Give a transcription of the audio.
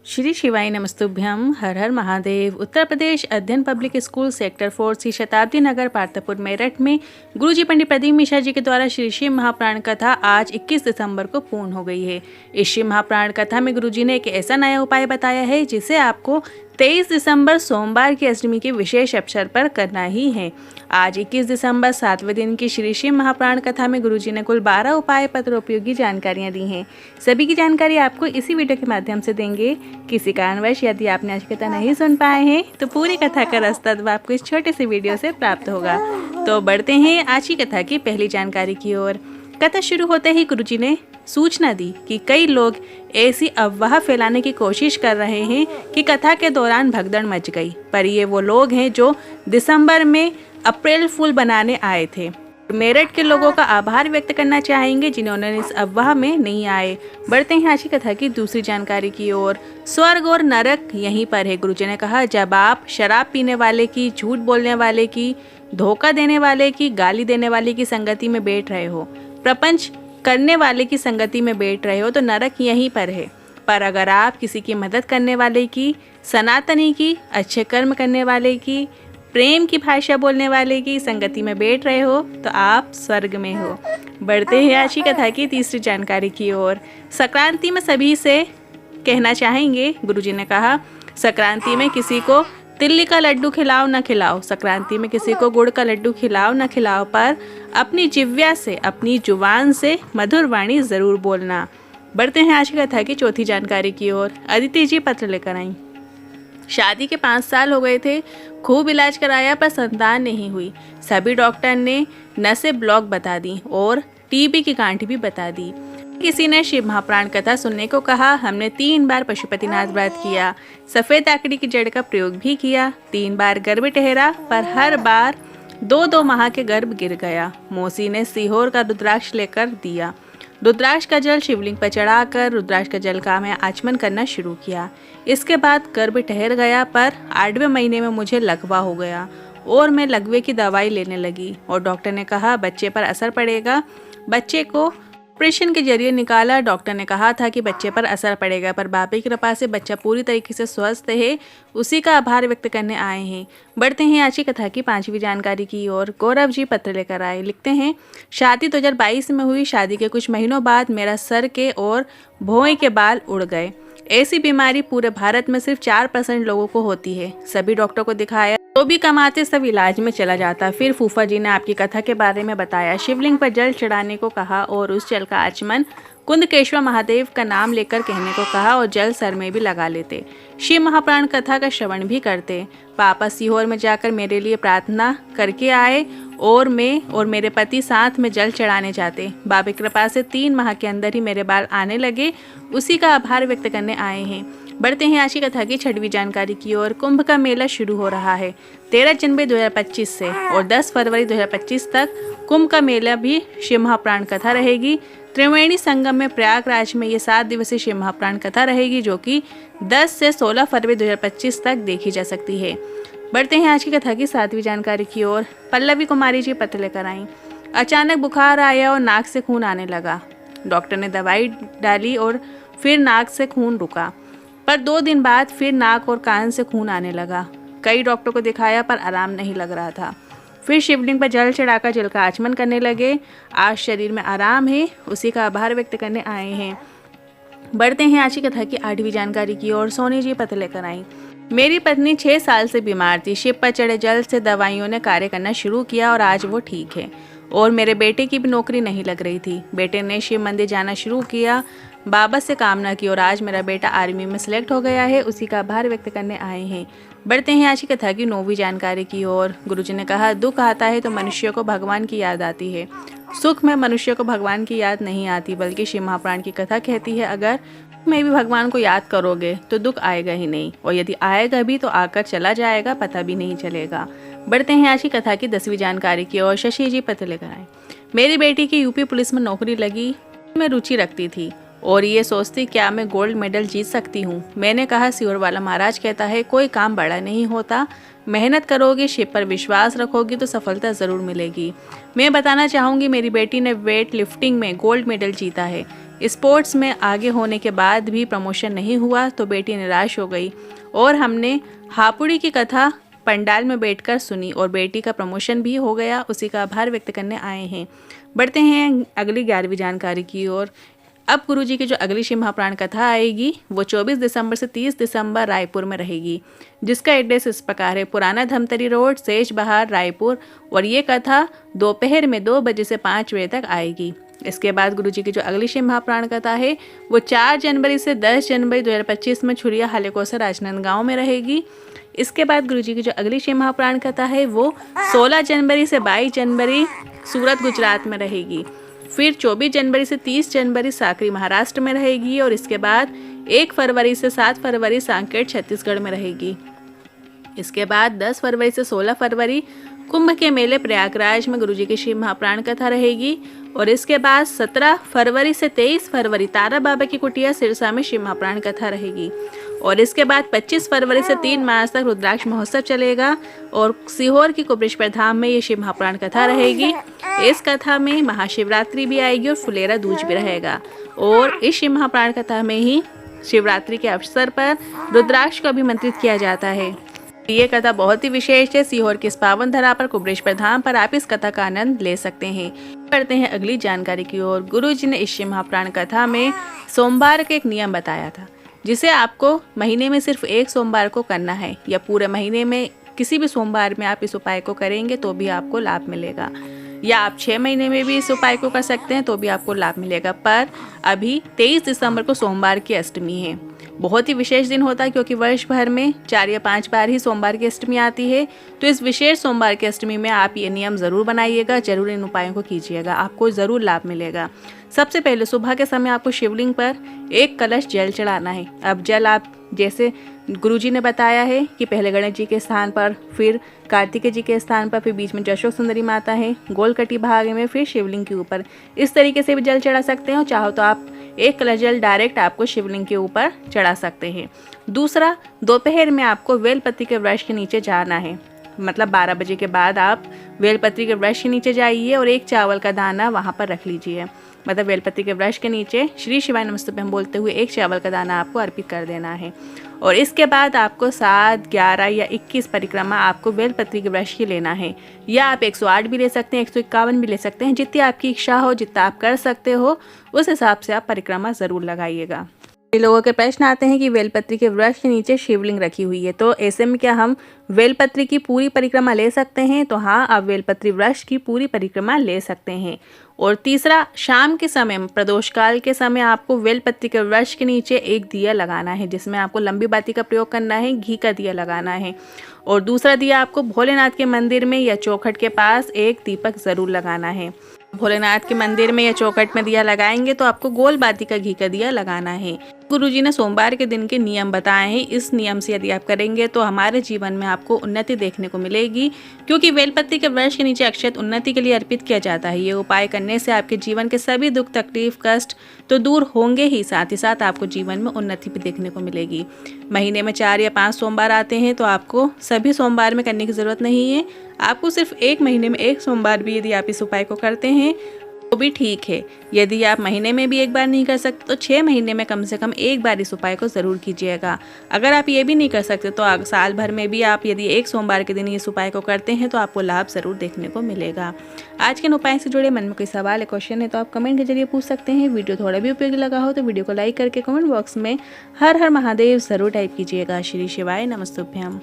श्री शिवाय नमस्तुभ्यम। हर हर महादेव। उत्तर प्रदेश अध्ययन public school sector 4 सी शताब्दी नगर पार्थपुर मेरठ में गुरुजी पंडित प्रदीप मिश्रा जी के द्वारा श्री शिव महाप्राण कथा आज 21 दिसंबर को पूर्ण हो गई है। इस शिव महाप्राण कथा में गुरुजी ने एक ऐसा नया उपाय बताया है जिसे आपको 23 दिसंबर सोमवार की अष्टमी के विशेष अवसर पर करना ही है। आज 21 दिसंबर 7वें दिन की श्री शिव महाप्राण कथा में गुरुजी ने कुल 12 उपाय पत्र उपयोगी जानकारियां दी हैं। सभी की जानकारी आपको इसी वीडियो के माध्यम से देंगे। किसी कारणवश यदि आपने आज की कथा नहीं सुन पाए हैं तो पूरी कथा का रास्ता आपको इस छोटे से वीडियो से प्राप्त होगा। तो बढ़ते हैं आज की कथा की पहली जानकारी की ओर। कथा शुरू होते ही गुरुजी ने सूचना दी कि कई लोग ऐसी अफवाह फैलाने की कोशिश कर रहे हैं कि कथा के दौरान भगदड़ मच गई, पर ये वो लोग हैं जो दिसंबर में अप्रैल फूल बनाने आए थे। मेरठ के लोगों का आभार व्यक्त करना चाहेंगे जिन्होंने इस अफवाह में नहीं आए। बढ़ते हैं आज की कथा की दूसरी जानकारी की ओर। स्वर्ग और नरक यहीं पर है। गुरुजी ने कहा, जब आप शराब पीने वाले की, झूठ बोलने वाले की, धोखा देने वाले की, गाली देने वाले की संगति में बैठ रहे हो, प्रपंच करने वाले की संगति में बैठ रहे हो तो नरक यहीं पर है। पर अगर आप किसी की मदद करने वाले की, सनातनी की, अच्छे कर्म करने वाले की, प्रेम की भाषा बोलने वाले की संगति में बैठ रहे हो तो आप स्वर्ग में हो। बढ़ते हैं आज की कथा की तीसरी जानकारी की ओर। संक्रांति में सभी से कहना चाहेंगे, गुरुजी ने कहा, संक्रांति में किसी को तिल्ली का लड्डू खिलाओ न खिलाओ, संक्रांति में किसी को गुड़ का लड्डू खिलाओ न खिलाओ, पर अपनी जिह्वा से, अपनी जुबान से मधुर वाणी जरूर बोलना। बढ़ते हैं आज की कथा की चौथी जानकारी की ओर। अदिति जी पत्र लेकर आई। शादी के 5 साल हो गए थे, खूब इलाज कराया पर संतान नहीं हुई। सभी डॉक्टर ने नसें ब्लॉक बता दी और टीबी की गांठ भी बता दी। किसी ने शिव महाप्राण कथा सुनने को कहा। हमने 3 बार पशुपतिनाथ व्रत किया, सफेद आकड़ी की जड़ का प्रयोग भी किया, 3 बार गर्भ ठहरा, पर हर बार 2-2 माह के गर्भ गिर गया। मौसी ने सीहोर का रुद्राक्ष लेकर दिया। रुद्राक्ष का जल शिवलिंग पर चढ़ाकर रुद्राक्ष का जल का मैं आचमन करना शुरू किया। इसके बाद गर्भ ठहर गया, पर 8वें महीने में मुझे लकवा हो गया और मैं लकवे की दवाई लेने लगी और डॉक्टर ने कहा बच्चे पर असर पड़ेगा। बच्चे को ऑपरेशन के जरिए निकाला। डॉक्टर ने कहा था कि बच्चे पर असर पड़ेगा, पर बाबा की कृपा से बच्चा पूरी तरीके से स्वस्थ है। उसी का आभार व्यक्त करने आए हैं। बढ़ते हैं आज की कथा की 5वीं जानकारी की ओर। गौरव जी पत्र लेकर आए। लिखते हैं, शादी 2022 में हुई। शादी के कुछ महीनों बाद मेरा सर के और भौएं के बाल उड़ गए। ऐसी बीमारी पूरे भारत में सिर्फ 4% लोगों को होती है। सभी डॉक्टर को दिखाया तो भी कमाते सब इलाज में चला जाता। फिर फूफा जी ने आपकी कथा के बारे में बताया, शिवलिंग पर जल चढ़ाने को कहा और उस जल का आचमन कुंदकेश्वर महादेव का नाम लेकर कहने को कहा और जल सर में भी लगा लेते। शिव महाप्राण कथा का श्रवण भी करते। पापा सीहोर में जाकर मेरे लिए प्रार्थना करके आए और मैं और मेरे पति साथ में जल चढ़ाने जाते। बाबा की कृपा से 3 माह के अंदर ही मेरे बाल आने लगे। उसी का आभार व्यक्त करने आए हैं। बढ़ते हैं आज की कथा की 6वीं जानकारी की ओर। कुंभ का मेला शुरू हो रहा है 13 जनवरी 2025 से और 10 फरवरी 2025 तक कुंभ का मेला भी शिव महाप्राण कथा रहेगी। त्रिवेणी संगम में प्रयागराज में ये 7 दिवसीय शिव महाप्राण कथा रहेगी, जो कि 10 से 16 फरवरी 2025 तक देखी जा सकती है। बढ़ते हैं आज की कथा की 7वीं जानकारी की ओर। पल्लवी कुमारी जी पत्र लेकर आई। अचानक बुखार आया और नाक से खून आने लगा। डॉक्टर ने दवाई डाली और फिर नाक से खून रुका, पर 2 दिन बाद फिर नाक और कान से खून आने लगा। कई डॉक्टर को दिखाया पर आराम नहीं लग रहा था। फिर शिवलिंग पर जल चढ़ाकर जल का आचमन करने लगे। आज शरीर में आराम है, उसी का आभार व्यक्त करने आए हैं। बढ़ते हैं आज की कथा की 8वीं जानकारी की ओर। सोनी जी पत्र लेकर आई। मेरी पत्नी 6 साल से बीमार थी। शिव पर चढ़े जल से दवाइयों ने कार्य करना शुरू किया और आज वो ठीक है। और मेरे बेटे की भी नौकरी नहीं लग रही थी। बेटे ने शिव मंदिर जाना शुरू किया, बाबा से कामना की और आज मेरा बेटा आर्मी में सिलेक्ट हो गया है। उसी का आभार व्यक्त करने आए हैं। बढ़ते हैं आज की कथा की 9वीं जानकारी की ओर। गुरुजी ने कहा, दुख आता है तो मनुष्य को भगवान की याद आती है, सुख में मनुष्य को भगवान की याद नहीं आती। बल्कि शिव महाप्राण की कथा कहती है, अगर मैं भी भगवान को याद करोगे तो दुख आएगा ही नहीं, और यदि आएगा भी तो आकर चला जाएगा, पता भी नहीं चलेगा। बढ़ते हैं आज की कथा की 10वीं जानकारी की ओर। शशि जी पत्र लेकर आए। मेरी बेटी की यूपी पुलिस में नौकरी लगी। मैं रुचि रखती थी और ये सोचती क्या मैं गोल्ड मेडल जीत सकती हूँ। मैंने कहा, सीहोर वाला महाराज कहता है कोई काम बड़ा नहीं होता, मेहनत करोगे, शिव पर विश्वास रखोगी तो सफलता ज़रूर मिलेगी। मैं बताना चाहूँगी मेरी बेटी ने वेट लिफ्टिंग में गोल्ड मेडल जीता है। स्पोर्ट्स में आगे होने के बाद भी प्रमोशन नहीं हुआ तो बेटी निराश हो गई और हमने हापुड़ी की कथा पंडाल में बैठकर सुनी और बेटी का प्रमोशन भी हो गया, उसी का आभार व्यक्त करने आए हैं। बढ़ते हैं अगली 11वीं जानकारी की ओर। अब गुरुजी की जो अगली शिव महापुराण कथा आएगी वो 24 दिसंबर से 30 दिसंबर रायपुर में रहेगी, जिसका एड्रेस इस प्रकार है। पुराना धमतरी रोड, सेज बहार, रायपुर। और ये कथा दोपहर में 2 बजे से 5 बजे तक आएगी। इसके बाद गुरुजी की जो अगली शिव महापुराण कथा है वो 4 जनवरी से 10 जनवरी 2025 में छुरिया हालेकोसर राजनांदगांव में रहेगी। इसके बाद गुरुजी की जो अगली शिव महापुराण कथा है वो 16 जनवरी से 22 जनवरी सूरत गुजरात में रहेगी। फिर 24 जनवरी से 30 जनवरी साकरी महाराष्ट्र में रहेगी और इसके बाद 1 फरवरी से 7 फरवरी सांकेत छत्तीसगढ़ में रहेगी। इसके बाद 10 फरवरी से 16 फरवरी कुंभ के मेले प्रयागराज में गुरुजी की शिव महापुराण कथा रहेगी। और इसके बाद 17 फरवरी से 23 फरवरी तारा बाबा की कुटिया सिरसा में शिव महापुराण कथा रहेगी। और इसके बाद 25 फरवरी से 3 मार्च तक रुद्राक्ष महोत्सव चलेगा और सीहोर की कुबरेश्वर धाम में ये शिव महापुराण कथा रहेगी। इस कथा में महाशिवरात्रि भी आएगी और फुलेरा दूज भी रहेगा। और इस शिव महापुराण कथा में ही शिवरात्रि के अवसर पर रुद्राक्ष को अभिमंत्रित किया जाता है। ये कथा बहुत ही विशेष है। सीहोर की इस पावन धरा पर कुबरेश्वर धाम पर आप इस कथा का आनंद ले सकते हैं। बढ़ते हैं अगली जानकारी की ओर। गुरुजी ने इस शिव महापुराण कथा में सोमवार का एक नियम बताया था, जिसे आपको महीने में सिर्फ 1 सोमवार को करना है या पूरे महीने में किसी भी सोमवार में आप इस उपाय को करेंगे तो भी आपको लाभ मिलेगा, या आप 6 महीने में भी इस उपाय को कर सकते हैं तो भी आपको लाभ मिलेगा। पर अभी 23 दिसंबर को सोमवार की अष्टमी है। बहुत ही विशेष दिन होता है क्योंकि वर्ष भर में 4 या 5 बार ही सोमवार की अष्टमी आती है। तो इस विशेष सोमवार की अष्टमी में आप ये नियम ज़रूर बनाइएगा, जरूर इन उपायों को कीजिएगा, आपको ज़रूर लाभ मिलेगा। सबसे पहले सुबह के समय आपको शिवलिंग पर 1 कलश जल चढ़ाना है। अब जल आप जैसे गुरुजी ने बताया है कि पहले गणेश जी के स्थान पर, फिर कार्तिकेय जी के स्थान पर, फिर बीच में अशोक सुंदरी माता है, गोल कटी भाग में, फिर शिवलिंग के ऊपर, इस तरीके से भी जल चढ़ा सकते हैं। चाहो तो आप 1 कलश जल डायरेक्ट आपको शिवलिंग के ऊपर चढ़ा सकते हैं। दूसरा, दोपहर में आपको बेलपत्री के वृक्ष के नीचे जाना है, मतलब 12 बजे के बाद आप बेलपत्री के वृक्ष के नीचे जाइए और 1 चावल का दाना वहाँ पर रख लीजिए। मतलब बेलपत्री के वृक्ष के नीचे श्री शिवाय नमस्तुभ्यम बोलते हुए 1 चावल का दाना आपको अर्पित कर देना है। और इसके बाद आपको 7, 11 या 21 परिक्रमा आपको बेलपत्री के वृक्ष की लेना है, या आप 108 भी ले सकते हैं, 151 भी ले सकते हैं, जितनी आपकी इच्छा हो, जितना आप कर सकते हो उस हिसाब से आप परिक्रमा ज़रूर लगाइएगा। लोगों के प्रश्न आते हैं कि बेलपत्री के वृक्ष के नीचे शिवलिंग रखी हुई है, तो ऐसे में क्या हम बेलपत्री की पूरी परिक्रमा ले सकते हैं? तो हाँ, आप बेलपत्री वृक्ष की पूरी परिक्रमा ले सकते हैं। और तीसरा, शाम के समय प्रदोष काल के समय आपको बेलपत्री के वृक्ष के नीचे 1 दिया लगाना है, जिसमें आपको लंबी बाती का प्रयोग करना है, घी का दिया लगाना है। और दूसरा दिया आपको भोलेनाथ के मंदिर में या चौखट के पास 1 दीपक ज़रूर लगाना है। भोलेनाथ के मंदिर में या चौखट में दिया लगाएंगे तो आपको गोल बाती का घी का दिया लगाना है। गुरुजी ने सोमवार के दिन के नियम बताए हैं। इस नियम से यदि आप करेंगे तो हमारे जीवन में आपको उन्नति देखने को मिलेगी, क्योंकि बेलपत्री के वृक्ष के नीचे अक्षत उन्नति के लिए अर्पित किया जाता है। ये उपाय करने से आपके जीवन के सभी दुख, तकलीफ, कष्ट तो दूर होंगे ही, साथ ही साथ आपको जीवन में उन्नति भी देखने को मिलेगी। महीने में 4 या 5 सोमवार आते हैं तो आपको सभी सोमवार में करने की ज़रूरत नहीं है। आपको सिर्फ 1 महीने में 1 सोमवार भी यदि आप इस उपाय को करते हैं तो भी ठीक है। यदि आप महीने में भी 1 बार नहीं कर सकते तो 6 महीने में कम से कम 1 बार इस उपाय को ज़रूर कीजिएगा। अगर आप ये भी नहीं कर सकते तो साल भर में भी आप यदि 1 सोमवार के दिन इस उपाय को करते हैं तो आपको लाभ ज़रूर देखने को मिलेगा। आज के उपाय से जुड़े मन में कोई सवाल या क्वेश्चन है तो आप कमेंट के जरिए पूछ सकते हैं। वीडियो थोड़ा भी उपयोगी लगा हो तो वीडियो को लाइक करके कमेंट बॉक्स में हर हर महादेव ज़रूर टाइप कीजिएगा। श्री शिवाय नमस्तुभ्यम।